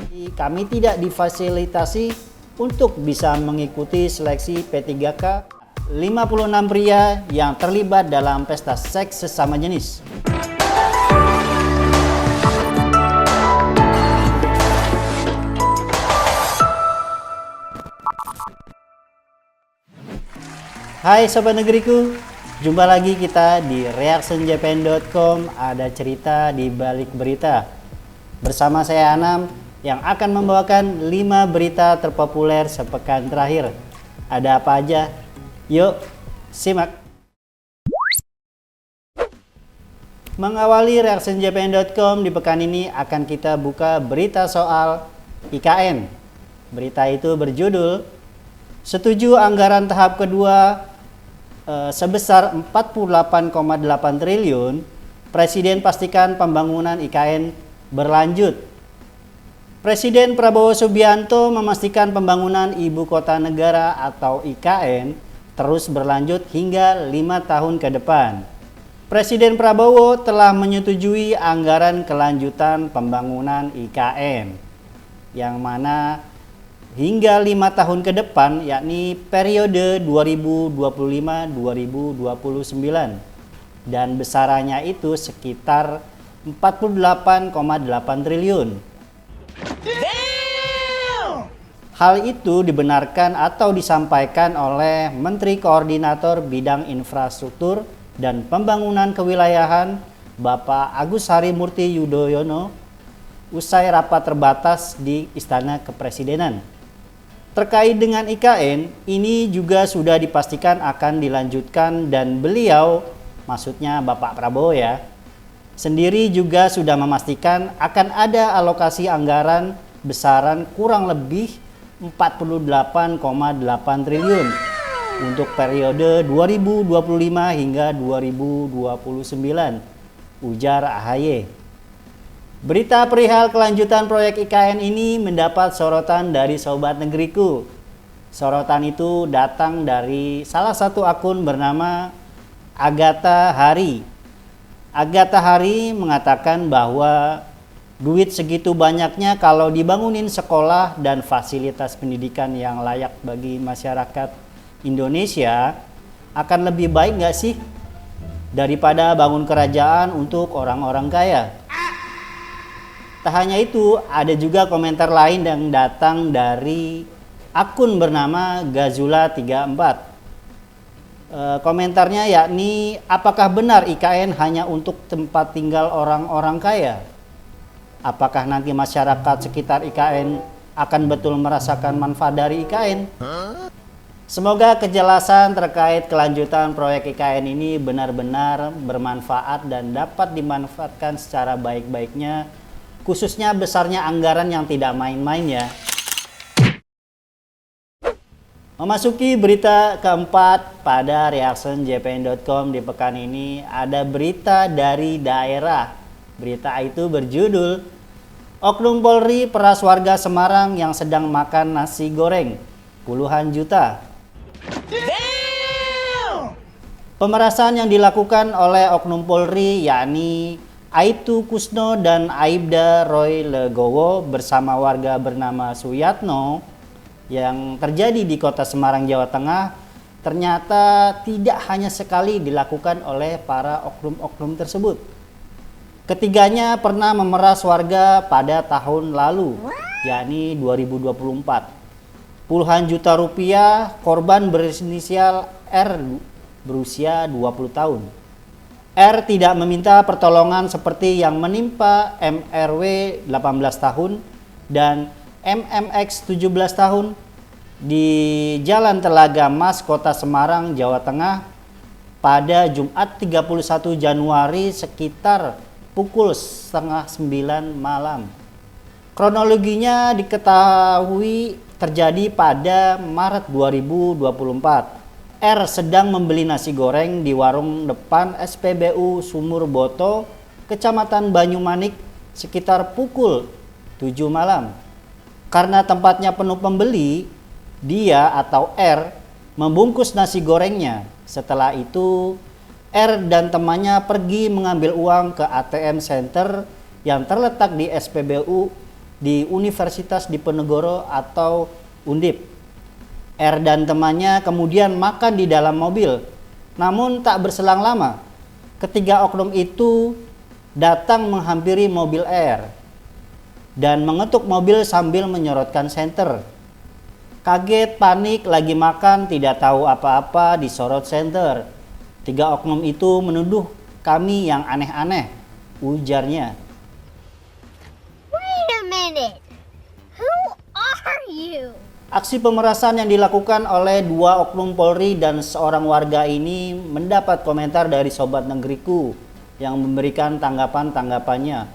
Kami tidak difasilitasi untuk bisa mengikuti seleksi P3K 56 pria yang terlibat dalam pesta seks sesama jenis. Hai Sobat Negeriku, jumpa lagi kita di reactionjapan.com. Ada cerita di balik berita. Bersama saya Anam yang akan membawakan 5 berita terpopuler sepekan terakhir. Ada apa aja? Yuk, simak. Mengawali reactionjapan.com di pekan ini akan kita buka berita soal IKN. Berita itu berjudul Setuju anggaran tahap kedua sebesar 48,8 triliun, Presiden pastikan pembangunan IKN berlanjut. Presiden Prabowo Subianto memastikan pembangunan Ibu Kota Negara atau IKN terus berlanjut hingga 5 tahun ke depan. Presiden Prabowo telah menyetujui anggaran kelanjutan pembangunan IKN, yang mana hingga 5 tahun ke depan, yakni periode 2025-2029, dan besarannya itu sekitar 48,8 triliun. Hal itu dibenarkan atau disampaikan oleh Menteri Koordinator Bidang Infrastruktur dan Pembangunan Kewilayahan Bapak Agus Harimurti Yudhoyono usai rapat terbatas di Istana Kepresidenan. Terkait dengan IKN, ini juga sudah dipastikan akan dilanjutkan dan beliau, maksudnya Bapak Prabowo ya, sendiri juga sudah memastikan akan ada alokasi anggaran besaran kurang lebih 48,8 triliun untuk periode 2025 hingga 2029, ujar AHY. Berita perihal kelanjutan proyek IKN ini mendapat sorotan dari Sobat Negeriku. Sorotan itu datang dari salah satu akun bernama Agatha Hari. Agatha Hari mengatakan bahwa duit segitu banyaknya kalau dibangunin sekolah dan fasilitas pendidikan yang layak bagi masyarakat Indonesia akan lebih baik nggak sih daripada bangun kerajaan untuk orang-orang kaya. Tak hanya itu, ada juga komentar lain yang datang dari akun bernama Gazula34. Komentarnya yakni, apakah benar IKN hanya untuk tempat tinggal orang-orang kaya? Apakah nanti masyarakat sekitar IKN akan betul merasakan manfaat dari IKN? Semoga kejelasan terkait kelanjutan proyek IKN ini benar-benar bermanfaat dan dapat dimanfaatkan secara baik-baiknya, khususnya besarnya anggaran yang tidak main-main ya. Memasuki berita keempat pada reactionjapan.com di pekan ini, ada berita dari daerah. Berita itu berjudul Oknum Polri peras warga Semarang yang sedang makan nasi goreng puluhan juta. Pemerasan yang dilakukan oleh Oknum Polri yakni Aibtu Kusno dan Aibda Roy Legowo bersama warga bernama Suyatno yang terjadi di kota Semarang, Jawa Tengah, ternyata tidak hanya sekali dilakukan oleh para oknum-oknum tersebut. Ketiganya pernah memeras warga pada tahun lalu, yakni 2024. Puluhan juta rupiah, korban berinisial R berusia 20 tahun. R tidak meminta pertolongan seperti yang menimpa MRW 18 tahun dan MMX 17 tahun di Jalan Telaga Mas, Kota Semarang, Jawa Tengah pada Jumat 31 Januari sekitar pukul 8:30 malam. Kronologinya diketahui terjadi pada Maret 2024. R sedang membeli nasi goreng di warung depan SPBU Sumur Boto, Kecamatan Banyumanik sekitar pukul 7 malam. Karena tempatnya penuh pembeli, dia atau R membungkus nasi gorengnya. Setelah itu, R dan temannya pergi mengambil uang ke ATM Center yang terletak di SPBU di Universitas Diponegoro atau Undip. R dan temannya kemudian makan di dalam mobil. Namun tak berselang lama, ketiga oknum itu datang menghampiri mobil R dan mengetuk mobil sambil menyorotkan senter. Kaget, panik, lagi makan, tidak tahu apa-apa, disorot senter. Tiga oknum itu menuduh kami yang aneh-aneh, ujarnya. Wait a minute. Who are you? Aksi pemerasan yang dilakukan oleh dua oknum Polri dan seorang warga ini mendapat komentar dari Sobat Negeriku yang memberikan tanggapan-tanggapannya.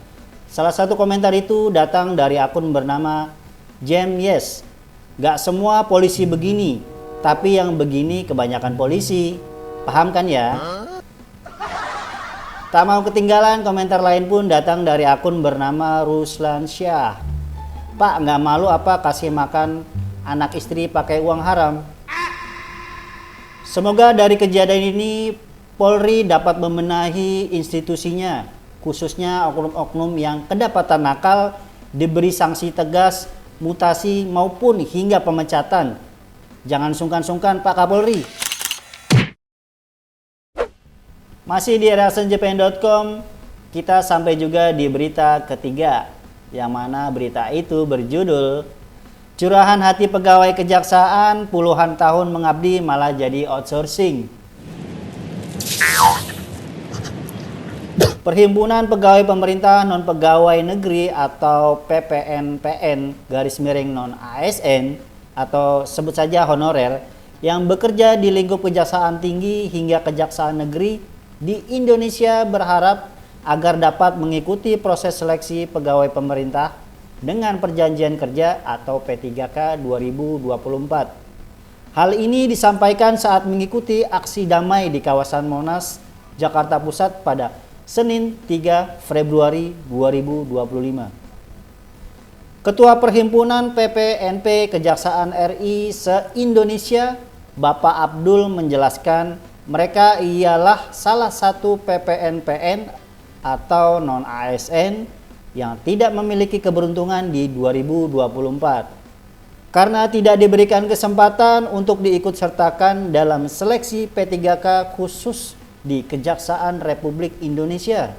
Salah satu komentar itu datang dari akun bernama Jam Yes. Gak semua polisi begini, tapi yang begini kebanyakan polisi. Paham kan ya? Tak mau ketinggalan, komentar lain pun datang dari akun bernama Ruslan Syah. Pak, nggak malu apa kasih makan anak istri pakai uang haram? Semoga dari kejadian ini Polri dapat membenahi institusinya, khususnya oknum-oknum yang kedapatan nakal diberi sanksi tegas, mutasi maupun hingga pemecatan. Jangan sungkan-sungkan Pak Kapolri. Masih di reactionjpn.com, kita sampai juga di berita ketiga, yang mana berita itu berjudul Curahan Hati Pegawai Kejaksaan, puluhan tahun mengabdi malah jadi outsourcing. Perhimpunan Pegawai Pemerintah Non-Pegawai Negeri atau PPNPN _non-ASN atau sebut saja honorer yang bekerja di lingkup Kejaksaan Tinggi hingga Kejaksaan Negeri di Indonesia berharap agar dapat mengikuti proses seleksi pegawai pemerintah dengan perjanjian kerja atau P3K 2024. Hal ini disampaikan saat mengikuti aksi damai di kawasan Monas, Jakarta Pusat pada Senin 3 Februari 2025. Ketua Perhimpunan PPNP Kejaksaan RI se-Indonesia, Bapak Abdul menjelaskan mereka ialah salah satu PPNPN atau non-ASN yang tidak memiliki keberuntungan di 2024 karena tidak diberikan kesempatan untuk diikut sertakan dalam seleksi P3K khusus di Kejaksaan Republik Indonesia.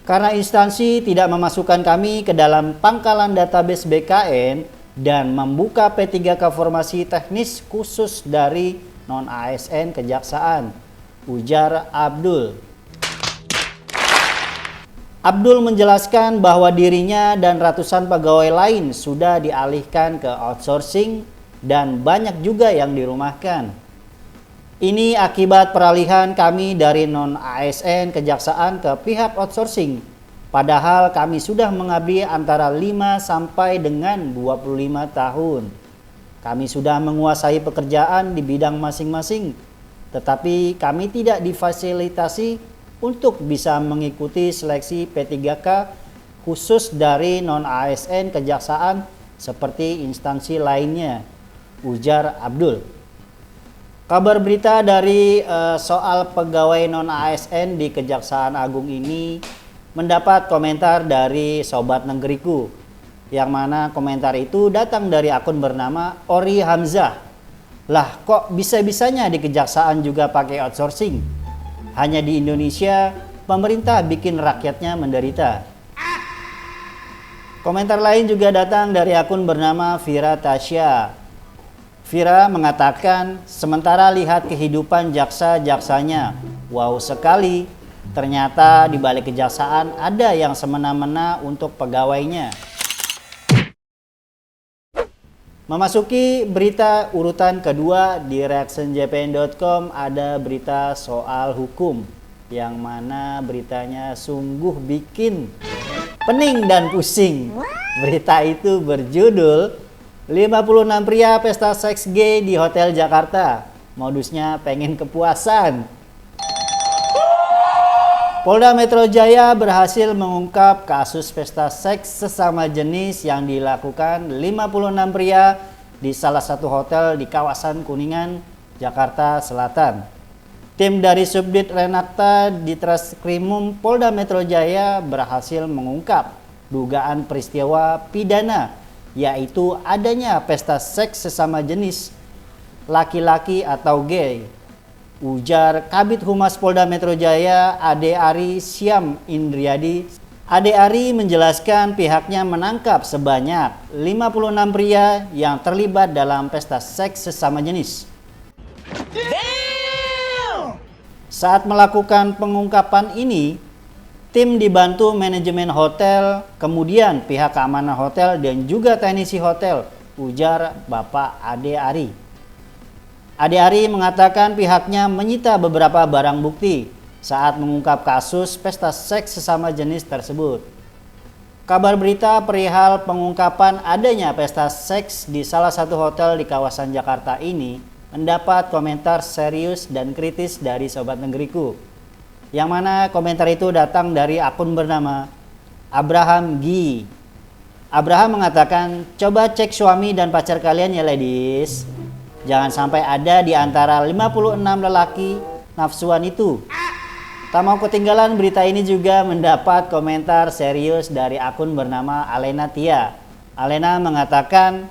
Karena instansi tidak memasukkan kami ke dalam pangkalan database BKN dan membuka P3K formasi teknis khusus dari non-ASN Kejaksaan, ujar Abdul. Abdul menjelaskan bahwa dirinya dan ratusan pegawai lain sudah dialihkan ke outsourcing dan banyak juga yang dirumahkan. Ini akibat peralihan kami dari non-ASN Kejaksaan ke pihak outsourcing. Padahal kami sudah mengabdi antara 5 sampai dengan 25 tahun. Kami sudah menguasai pekerjaan di bidang masing-masing, tetapi kami tidak difasilitasi untuk bisa mengikuti seleksi P3K khusus dari non-ASN Kejaksaan seperti instansi lainnya, ujar Abdul. Kabar berita dari soal pegawai non-ASN di Kejaksaan Agung ini mendapat komentar dari Sobat Negeriku, yang mana komentar itu datang dari akun bernama Ori Hamzah. Lah, kok bisa-bisanya di Kejaksaan juga pakai outsourcing? Hanya di Indonesia, pemerintah bikin rakyatnya menderita. Komentar lain juga datang dari akun bernama Vira Tasya. Vira mengatakan, sementara lihat kehidupan jaksa-jaksanya, wow sekali, ternyata di balik kejaksaan ada yang semena-mena untuk pegawainya. Memasuki berita urutan kedua di reactionjpn.com, ada berita soal hukum, yang mana beritanya sungguh bikin pening dan pusing. Berita itu berjudul 56 pria pesta seks gay di Hotel Jakarta. Modusnya pengen kepuasan. Polda Metro Jaya berhasil mengungkap kasus pesta seks sesama jenis yang dilakukan 56 pria di salah satu hotel di kawasan Kuningan, Jakarta Selatan. Tim dari Subdit Renakta di Treskrimum Polda Metro Jaya berhasil mengungkap dugaan peristiwa pidana, yaitu adanya pesta seks sesama jenis laki-laki atau gay. Ujar Kabid Humas Polda Metro Jaya Ade Ari Syam Indriadi. Ade Ari menjelaskan pihaknya menangkap sebanyak 56 pria yang terlibat dalam pesta seks sesama jenis. Saat melakukan pengungkapan ini, tim dibantu manajemen hotel, kemudian pihak keamanan hotel dan juga teknisi hotel, ujar Bapak Ade Ari. Ade Ari mengatakan pihaknya menyita beberapa barang bukti saat mengungkap kasus pesta seks sesama jenis tersebut. Kabar berita perihal pengungkapan adanya pesta seks di salah satu hotel di kawasan Jakarta ini mendapat komentar serius dan kritis dari Sobat Negeriku. Yang mana komentar itu datang dari akun bernama Abraham Gi. Abraham mengatakan, coba cek suami dan pacar kalian ya ladies. Jangan sampai ada di antara 56 lelaki nafsuan itu. Tak mau ketinggalan, berita ini juga mendapat komentar serius dari akun bernama Alena Tia. Alena mengatakan,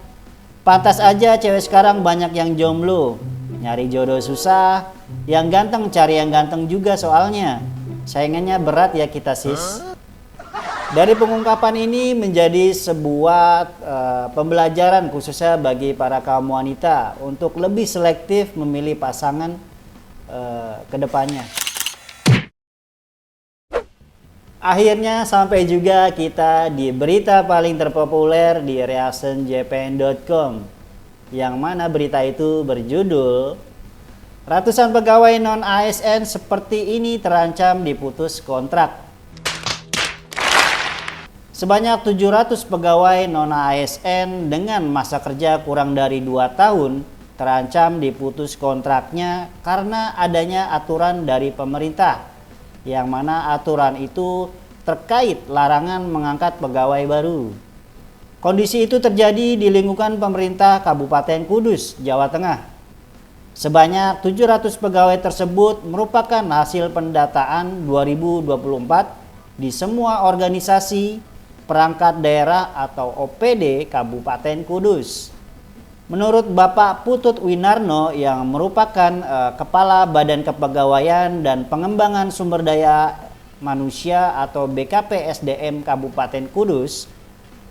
pantas aja cewek sekarang banyak yang jomblo. Nyari jodoh susah, yang ganteng cari yang ganteng juga soalnya. Saingannya berat ya kita sis. Dari pengungkapan ini menjadi sebuah pembelajaran khususnya bagi para kaum wanita untuk lebih selektif memilih pasangan ke depannya. Akhirnya sampai juga kita di berita paling terpopuler di reactionjpn.com, yang mana berita itu berjudul ratusan pegawai non ASN seperti ini terancam diputus kontrak. Sebanyak 700 pegawai non-ASN dengan masa kerja kurang dari 2 tahun terancam diputus kontraknya karena adanya aturan dari pemerintah, yang mana aturan itu terkait larangan mengangkat pegawai baru. Kondisi itu terjadi di lingkungan pemerintah Kabupaten Kudus, Jawa Tengah. Sebanyak 700 pegawai tersebut merupakan hasil pendataan 2024 di semua organisasi perangkat daerah atau OPD Kabupaten Kudus. Menurut Bapak Putut Winarno yang merupakan Kepala Badan Kepegawaian dan Pengembangan Sumber Daya Manusia atau BKP SDM Kabupaten Kudus,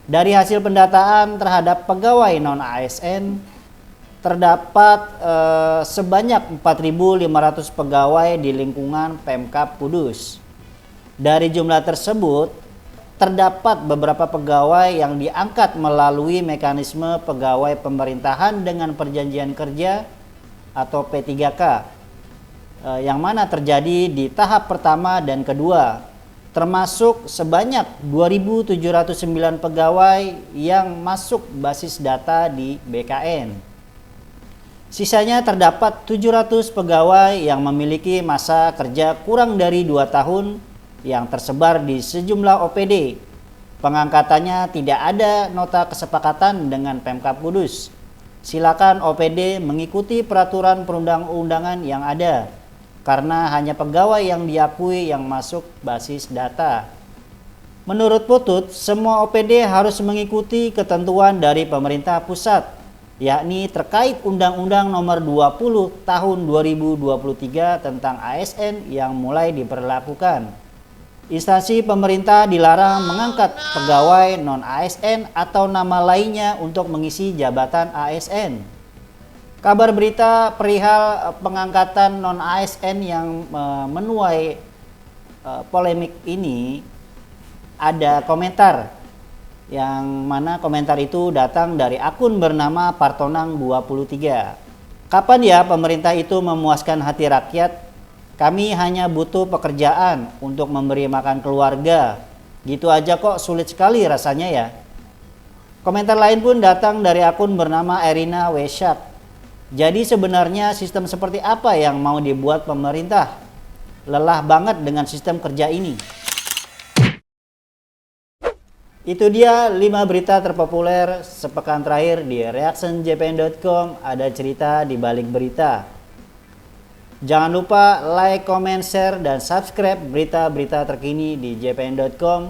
dari hasil pendataan terhadap pegawai non-ASN terdapat sebanyak 4.500 pegawai di lingkungan Pemkab Kudus. Dari jumlah tersebut terdapat beberapa pegawai yang diangkat melalui mekanisme pegawai pemerintahan dengan perjanjian kerja atau P3K, yang mana terjadi di tahap pertama dan kedua, termasuk sebanyak 2.709 pegawai yang masuk basis data di BKN. Sisanya terdapat 700 pegawai yang memiliki masa kerja kurang dari 2 tahun yang tersebar di sejumlah OPD. Pengangkatannya tidak ada nota kesepakatan dengan Pemkab Kudus. Silakan OPD mengikuti peraturan perundang-undangan yang ada, karena hanya pegawai yang diakui yang masuk basis data. Menurut Putut, semua OPD harus mengikuti ketentuan dari pemerintah pusat, yakni terkait Undang-Undang Nomor 20 Tahun 2023 tentang ASN yang mulai diberlakukan. Instansi pemerintah dilarang mengangkat pegawai non-ASN atau nama lainnya untuk mengisi jabatan ASN. Kabar berita perihal pengangkatan non-ASN yang menuai polemik ini, ada komentar yang mana komentar itu datang dari akun bernama Partonang23. Kapan ya pemerintah itu memuaskan hati rakyat? Kami hanya butuh pekerjaan untuk memberi makan keluarga. Gitu aja kok sulit sekali rasanya ya. Komentar lain pun datang dari akun bernama Erina Wesyak. Jadi sebenarnya sistem seperti apa yang mau dibuat pemerintah? Lelah banget dengan sistem kerja ini. Itu dia 5 berita terpopuler sepekan terakhir di reactionjpn.com. Ada cerita di balik berita. Jangan lupa like, comment, share, dan subscribe berita-berita terkini di jpn.com.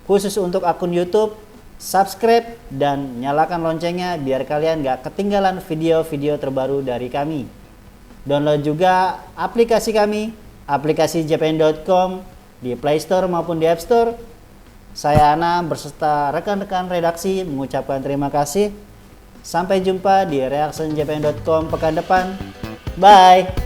Khusus untuk akun YouTube, subscribe dan nyalakan loncengnya biar kalian gak ketinggalan video-video terbaru dari kami. Download juga aplikasi kami, aplikasi jpn.com di Play Store maupun di App Store. Saya Ana berserta rekan-rekan redaksi mengucapkan terima kasih. Sampai jumpa di reactionjpn.com pekan depan. Bye.